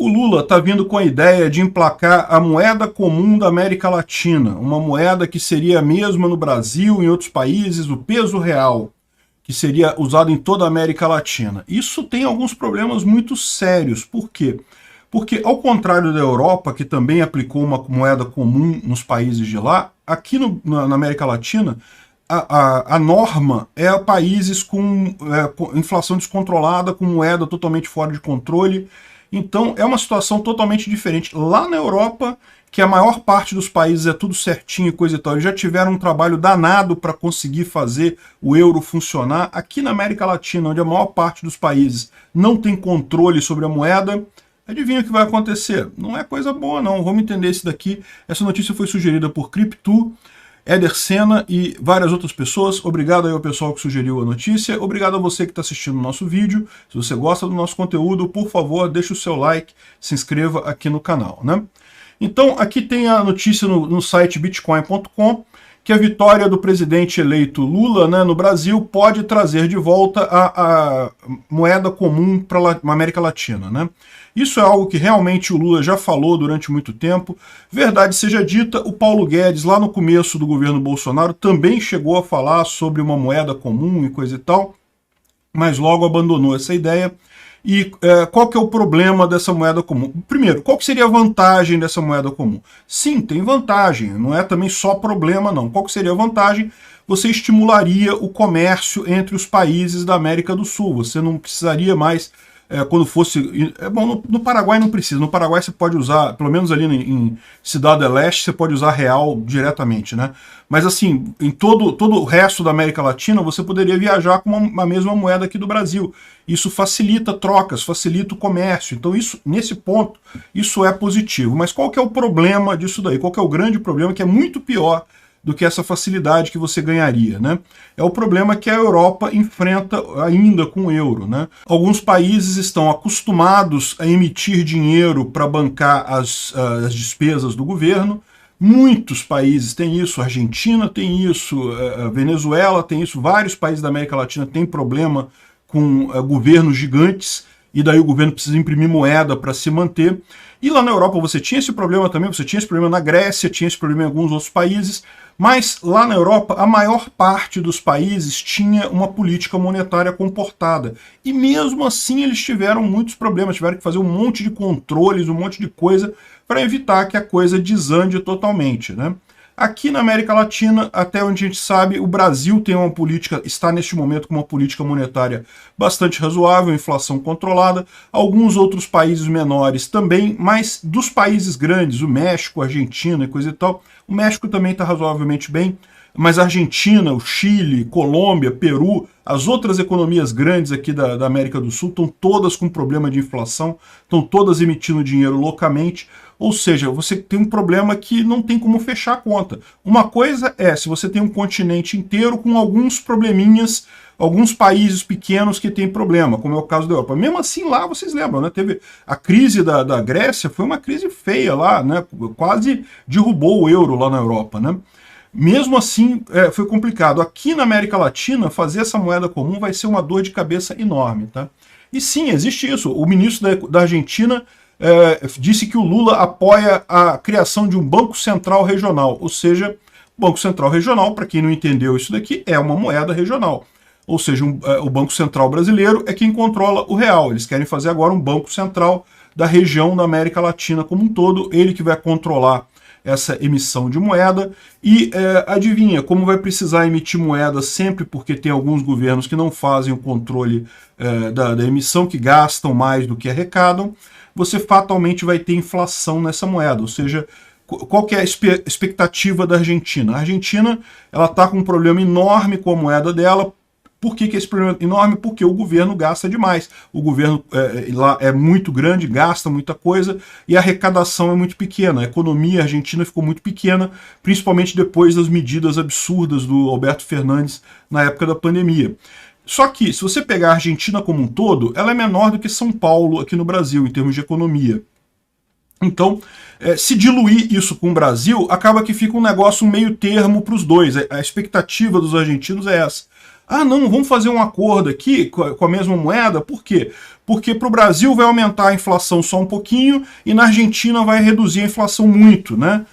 O Lula está vindo com a ideia de emplacar a moeda comum da América Latina, uma moeda que seria a mesma no Brasil e em outros países, o peso real, que seria usado em toda a América Latina. Isso tem alguns problemas muito sérios. Por quê? Porque, ao contrário da Europa, que também aplicou uma moeda comum nos países de lá, aqui na América Latina, a norma é países com inflação descontrolada, com moeda totalmente fora de controle. Então é uma situação totalmente diferente. Lá na Europa, que a maior parte dos países é tudo certinho e coisa e tal, eles já tiveram um trabalho danado para conseguir fazer o euro funcionar. Aqui na América Latina, onde a maior parte dos países não tem controle sobre a moeda, adivinha o que vai acontecer? Não é coisa boa não, vamos entender isso daqui. Essa notícia foi sugerida por Crypto, Éder Sena e várias outras pessoas. Obrigado aí ao pessoal que sugeriu a notícia. Obrigado a você que está assistindo o nosso vídeo. Se você gosta do nosso conteúdo, por favor, deixe o seu like, se inscreva aqui no canal, né? Então, aqui tem a notícia no site bitcoin.com, que a vitória do presidente eleito Lula, né, no Brasil pode trazer de volta a moeda comum para a América Latina, né? Isso é algo que realmente o Lula já falou durante muito tempo. Verdade seja dita, o Paulo Guedes, lá no começo do governo Bolsonaro, também chegou a falar sobre uma moeda comum e coisa e tal, mas logo abandonou essa ideia. E qual que é o problema dessa moeda comum? Primeiro, qual que seria a vantagem dessa moeda comum? Sim, tem vantagem, não é também só problema não. Qual que seria a vantagem? Você estimularia o comércio entre os países da América do Sul. Você não precisaria mais, quando fosse... Bom, no Paraguai não precisa. No Paraguai você pode usar, pelo menos ali em Cidade del Leste, você pode usar real diretamente, né? Mas assim, em todo o resto da América Latina, você poderia viajar com uma mesma moeda aqui do Brasil. Isso facilita trocas, facilita o comércio. Então, nesse ponto, isso é positivo. Mas qual que é o problema disso daí? Qual que é o grande problema, que é muito pior do que essa facilidade que você ganharia, né? É o problema que a Europa enfrenta ainda com o euro, né? Alguns países estão acostumados a emitir dinheiro para bancar as despesas do governo. Muitos países têm isso, a Argentina tem isso, a Venezuela tem isso, vários países da América Latina têm problema com governos gigantes, e daí o governo precisa imprimir moeda para se manter. E lá na Europa você tinha esse problema também, você tinha esse problema na Grécia, tinha esse problema em alguns outros países, mas lá na Europa a maior parte dos países tinha uma política monetária comportada. E mesmo assim eles tiveram muitos problemas, tiveram que fazer um monte de controles, um monte de coisa para evitar que a coisa desande totalmente, né? Aqui na América Latina, até onde a gente sabe, o Brasil tem uma política, está neste momento com uma política monetária bastante razoável, inflação controlada. Alguns outros países menores também, mas dos países grandes, o México, a Argentina e coisa e tal, o México também está razoavelmente bem, mas a Argentina, o Chile, Colômbia, Peru, as outras economias grandes aqui da América do Sul estão todas com problema de inflação, estão todas emitindo dinheiro loucamente. Ou seja, você tem um problema que não tem como fechar a conta. Uma coisa é se você tem um continente inteiro com alguns probleminhas, alguns países pequenos que têm problema, como é o caso da Europa. Mesmo assim lá, vocês lembram, né? Teve a crise da Grécia, foi uma crise feia lá, né? Quase derrubou o euro lá na Europa, né? Mesmo assim, foi complicado. Aqui na América Latina, fazer essa moeda comum vai ser uma dor de cabeça enorme, tá? E sim, existe isso. O ministro da Argentina disse que o Lula apoia a criação de um Banco Central Regional, ou seja, o Banco Central Regional, para quem não entendeu isso daqui, é uma moeda regional. Ou seja, o Banco Central brasileiro é quem controla o real. Eles querem fazer agora um Banco Central da região da América Latina como um todo, ele que vai controlar essa emissão de moeda. E adivinha, como vai precisar emitir moeda sempre, porque tem alguns governos que não fazem o controle da emissão, que gastam mais do que arrecadam, você fatalmente vai ter inflação nessa moeda. Ou seja, qual que é a expectativa da Argentina? A Argentina está com um problema enorme com a moeda dela. Por que esse problema é enorme? Porque o governo gasta demais. O governo lá é muito grande, gasta muita coisa, e a arrecadação é muito pequena. A economia argentina ficou muito pequena, principalmente depois das medidas absurdas do Alberto Fernandes na época da pandemia. Só que, se você pegar a Argentina como um todo, ela é menor do que São Paulo aqui no Brasil, em termos de economia. Então, se diluir isso com o Brasil, acaba que fica um negócio meio termo para os dois. A expectativa dos argentinos é essa. Ah, não, vamos fazer um acordo aqui com a mesma moeda. Por quê? Porque para o Brasil vai aumentar a inflação só um pouquinho e na Argentina vai reduzir a inflação muito, né?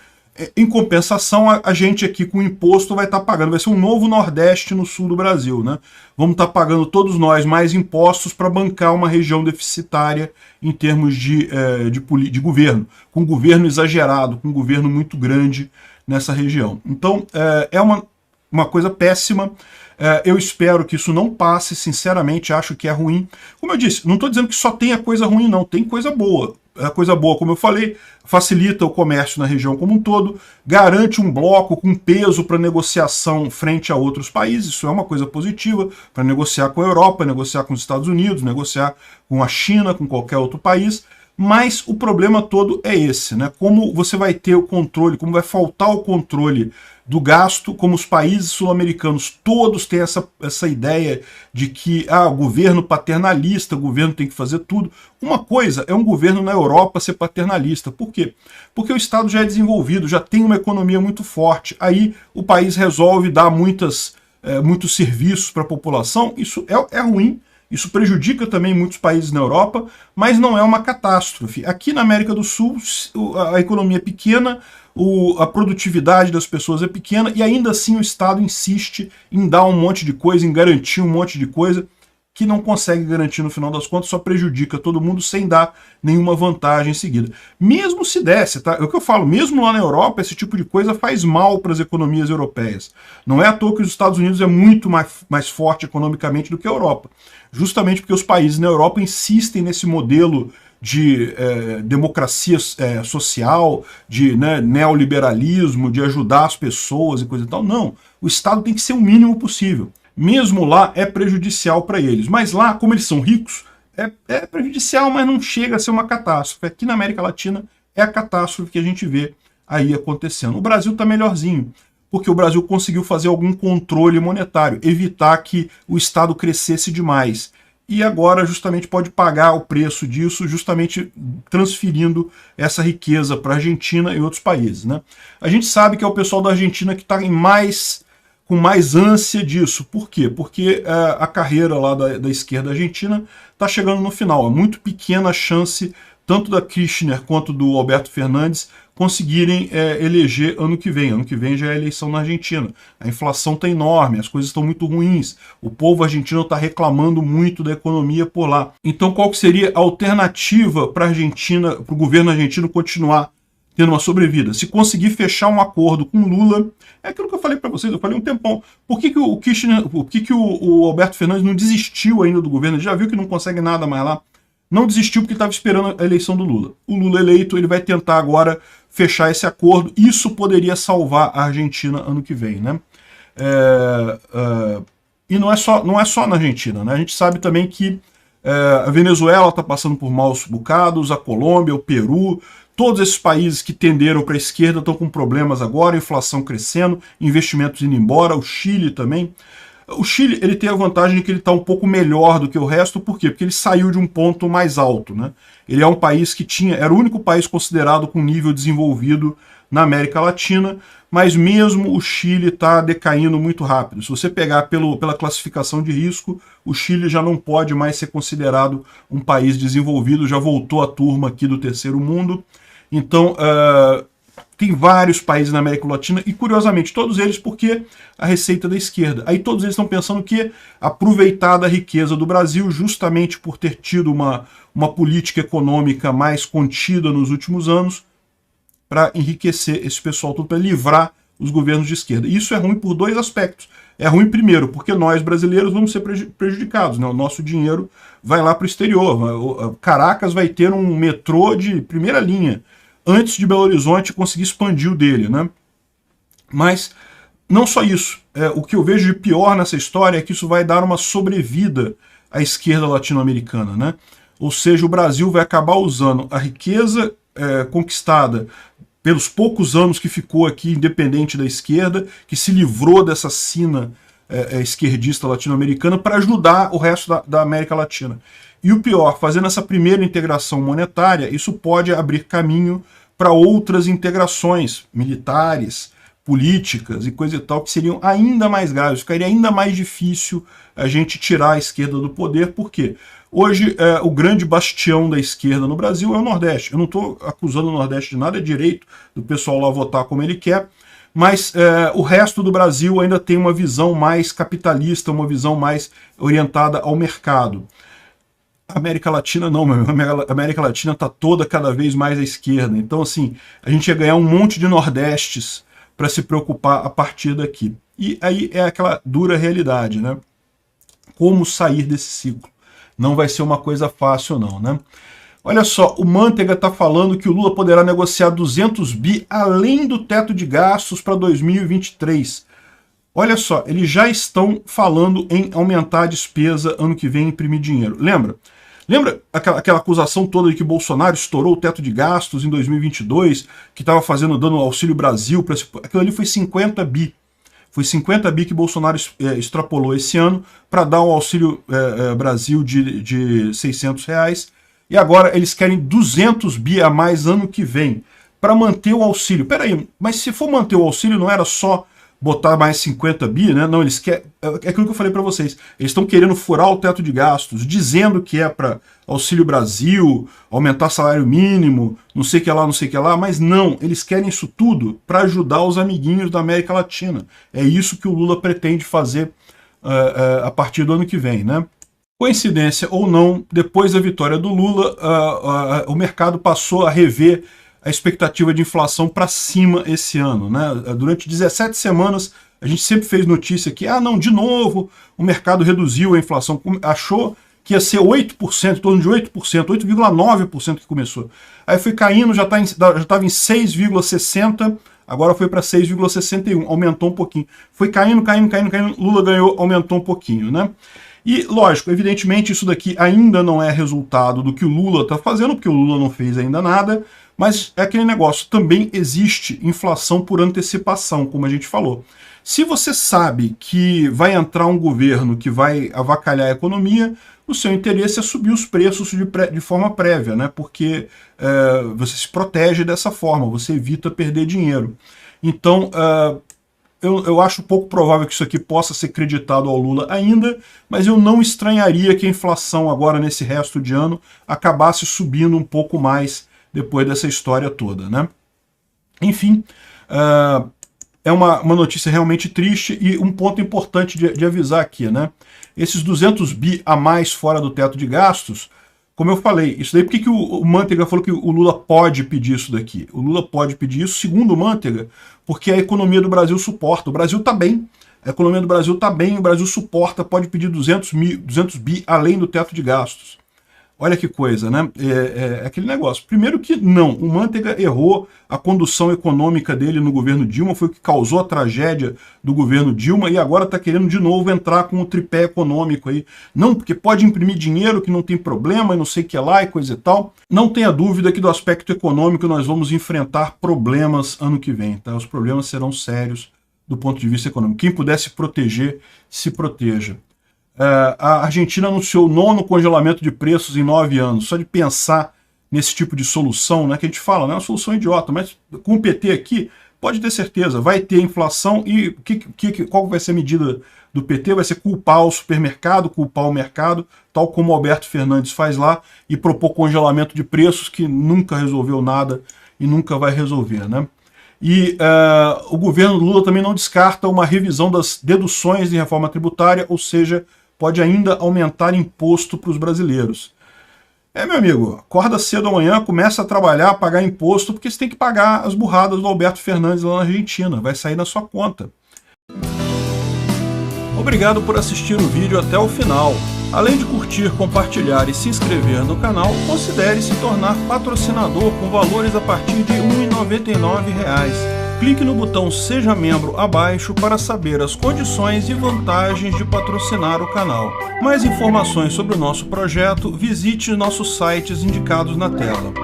Em compensação, a gente aqui com o imposto vai estar pagando, vai ser um novo Nordeste no sul do Brasil, né? Vamos estar pagando todos nós mais impostos para bancar uma região deficitária em termos de governo, com governo exagerado, com governo muito grande nessa região. Então, é uma coisa péssima. Eu espero que isso não passe, sinceramente, acho que é ruim. Como eu disse, não estou dizendo que só tenha coisa ruim, não, tem coisa boa. A coisa boa, como eu falei, facilita o comércio na região como um todo, garante um bloco com peso para negociação frente a outros países, isso é uma coisa positiva, para negociar com a Europa, negociar com os Estados Unidos, negociar com a China, com qualquer outro país, mas o problema todo é esse, né? Como você vai ter o controle, como vai faltar o controle do gasto, como os países sul-americanos todos têm essa ideia de que o governo paternalista, o governo tem que fazer tudo. Uma coisa é um governo na Europa ser paternalista. Por quê? Porque o Estado já é desenvolvido, já tem uma economia muito forte. Aí o país resolve dar muitos serviços para a população. Isso é ruim. Isso prejudica também muitos países na Europa, mas não é uma catástrofe. Aqui na América do Sul, a economia é pequena, a produtividade das pessoas é pequena, e ainda assim o Estado insiste em dar um monte de coisa, em garantir um monte de coisa, que não consegue garantir no final das contas, só prejudica todo mundo sem dar nenhuma vantagem em seguida. Mesmo se desse, tá? É o que eu falo, mesmo lá na Europa, esse tipo de coisa faz mal para as economias europeias. Não é à toa que os Estados Unidos é muito mais forte economicamente do que a Europa. Justamente porque os países na Europa insistem nesse modelo de democracia social, de neoliberalismo, de ajudar as pessoas e coisa e tal. Não, o Estado tem que ser o mínimo possível. Mesmo lá é prejudicial para eles. Mas lá, como eles são ricos, é prejudicial, mas não chega a ser uma catástrofe. Aqui na América Latina é a catástrofe que a gente vê aí acontecendo. O Brasil está melhorzinho, porque o Brasil conseguiu fazer algum controle monetário, evitar que o Estado crescesse demais. E agora justamente pode pagar o preço disso, justamente transferindo essa riqueza para a Argentina e outros países, né? A gente sabe que é o pessoal da Argentina que está com mais ânsia disso. Por quê? Porque a carreira lá da esquerda argentina está chegando no final. É muito pequena a chance, tanto da Kirchner quanto do Alberto Fernandes, conseguirem eleger ano que vem. Ano que vem já é eleição na Argentina. A inflação está enorme, as coisas estão muito ruins. O povo argentino está reclamando muito da economia por lá. Então qual que seria a alternativa para a Argentina, para o governo argentino continuar tendo uma sobrevida? Se conseguir fechar um acordo com Lula, é aquilo que eu falei para vocês, eu falei um tempão. Por que o Kirchner, por que o Alberto Fernandes não desistiu ainda do governo? Ele já viu que não consegue nada mais lá. Não desistiu porque estava esperando a eleição do Lula. O Lula eleito, ele vai tentar agora fechar esse acordo. Isso poderia salvar a Argentina ano que vem, né? E não é só na Argentina, né? A gente sabe também que a Venezuela está passando por maus bocados, a Colômbia, o Peru. Todos esses países que tenderam para a esquerda estão com problemas agora, inflação crescendo, investimentos indo embora, o Chile também. O Chile ele tem a vantagem de que ele está um pouco melhor do que o resto, por quê? Porque ele saiu de um ponto mais alto, né? Ele é um país que era o único país considerado com nível desenvolvido na América Latina, mas mesmo o Chile está decaindo muito rápido. Se você pegar pela classificação de risco, o Chile já não pode mais ser considerado um país desenvolvido, já voltou a turma aqui do terceiro mundo. Então, tem vários países na América Latina, e curiosamente, todos eles porque a receita da esquerda. Aí todos eles estão pensando que aproveitar da riqueza do Brasil, justamente por ter tido uma política econômica mais contida nos últimos anos, para enriquecer esse pessoal todo, para livrar os governos de esquerda. E isso é ruim por dois aspectos. É ruim, primeiro, porque nós, brasileiros, vamos ser prejudicados, né? O nosso dinheiro vai lá para o exterior. Caracas vai ter um metrô de primeira linha, antes de Belo Horizonte conseguir expandir o dele, né? Mas não só isso. O que eu vejo de pior nessa história é que isso vai dar uma sobrevida à esquerda latino-americana, né? Ou seja, o Brasil vai acabar usando a riqueza conquistada pelos poucos anos que ficou aqui independente da esquerda, que se livrou dessa sina esquerdista latino-americana para ajudar o resto da América Latina. E o pior, fazendo essa primeira integração monetária, isso pode abrir caminho para outras integrações militares, políticas e coisa e tal, que seriam ainda mais graves. Ficaria ainda mais difícil a gente tirar a esquerda do poder, porque hoje o grande bastião da esquerda no Brasil é o Nordeste. Eu não estou acusando o Nordeste de nada, é direito do pessoal lá votar como ele quer, mas o resto do Brasil ainda tem uma visão mais capitalista, uma visão mais orientada ao mercado. A América Latina não, meu. A América Latina está toda cada vez mais à esquerda. Então, assim, a gente ia ganhar um monte de Nordestes para se preocupar a partir daqui. E aí é aquela dura realidade, né? Como sair desse ciclo? Não vai ser uma coisa fácil, não, né? Olha só, o Manteiga está falando que o Lula poderá negociar 200 bi além do teto de gastos para 2023. Olha só, eles já estão falando em aumentar a despesa ano que vem, imprimir dinheiro. Lembra aquela acusação toda de que Bolsonaro estourou o teto de gastos em 2022, que estava dando Auxílio Brasil? Aquilo ali foi 50 bi. Foi 50 bi que Bolsonaro extrapolou esse ano para dar um Auxílio Brasil de 600 reais. E agora eles querem 200 bi a mais ano que vem para manter o auxílio. Peraí, mas se for manter o auxílio não era só botar mais 50 bi, né? Não, eles querem... É aquilo que eu falei para vocês. Eles estão querendo furar o teto de gastos, dizendo que é para Auxílio Brasil, aumentar salário mínimo, não sei o que lá, não sei o que lá, mas não, eles querem isso tudo para ajudar os amiguinhos da América Latina. É isso que o Lula pretende fazer a partir do ano que vem, né? Coincidência ou não, depois da vitória do Lula, o mercado passou a rever a expectativa de inflação para cima esse ano, né? Durante 17 semanas, a gente sempre fez notícia que, não, de novo, o mercado reduziu a inflação, achou que ia ser 8%, em torno de 8%, 8,9% que começou. Aí foi caindo, já estava em 6,60%, agora foi para 6,61%, aumentou um pouquinho. Foi caindo, Lula ganhou, aumentou um pouquinho, né? E, lógico, evidentemente isso daqui ainda não é resultado do que o Lula está fazendo, porque o Lula não fez ainda nada, mas é aquele negócio, também existe inflação por antecipação, como a gente falou. Se você sabe que vai entrar um governo que vai avacalhar a economia, o seu interesse é subir os preços de forma prévia, né? Porque você se protege dessa forma, você evita perder dinheiro. Então, eu acho pouco provável que isso aqui possa ser creditado ao Lula ainda, mas eu não estranharia que a inflação agora, nesse resto de ano, acabasse subindo um pouco mais depois dessa história toda, né? Enfim, é uma notícia realmente triste e um ponto importante de avisar aqui, né? Esses 200 bi a mais fora do teto de gastos, como eu falei, isso daí, por que o Manteiga falou que o Lula pode pedir isso daqui? O Lula pode pedir isso, segundo o Manteiga, porque a economia do Brasil suporta. O Brasil está bem, a economia do Brasil está bem, o Brasil suporta, pode pedir 200 bi além do teto de gastos. Olha que coisa, né? É aquele negócio. Primeiro que não, o Manteiga errou, a condução econômica dele no governo Dilma foi o que causou a tragédia do governo Dilma e agora está querendo de novo entrar com o tripé econômico aí. Não, porque pode imprimir dinheiro que não tem problema e não sei o que lá e coisa e tal. Não tenha dúvida que do aspecto econômico nós vamos enfrentar problemas ano que vem, tá? Os problemas serão sérios do ponto de vista econômico. Quem puder se proteger, se proteja. A Argentina anunciou o 9º congelamento de preços em 9 anos. Só de pensar nesse tipo de solução, né, que a gente fala, né, é uma solução idiota, mas com o PT aqui, pode ter certeza, vai ter inflação e qual vai ser a medida do PT? Vai ser culpar o supermercado, culpar o mercado, tal como o Alberto Fernandes faz lá, e propor congelamento de preços que nunca resolveu nada e nunca vai resolver, né? E o governo Lula também não descarta uma revisão das deduções de reforma tributária, ou seja, pode ainda aumentar imposto para os brasileiros. Meu amigo, acorda cedo amanhã, começa a trabalhar, pagar imposto, porque você tem que pagar as burradas do Alberto Fernandes lá na Argentina, vai sair na sua conta. Obrigado por assistir o vídeo até o final. Além de curtir, compartilhar e se inscrever no canal, considere se tornar patrocinador com valores a partir de R$ 1,99. Clique no botão Seja Membro abaixo para saber as condições e vantagens de patrocinar o canal. Mais informações sobre o nosso projeto, visite nossos sites indicados na tela.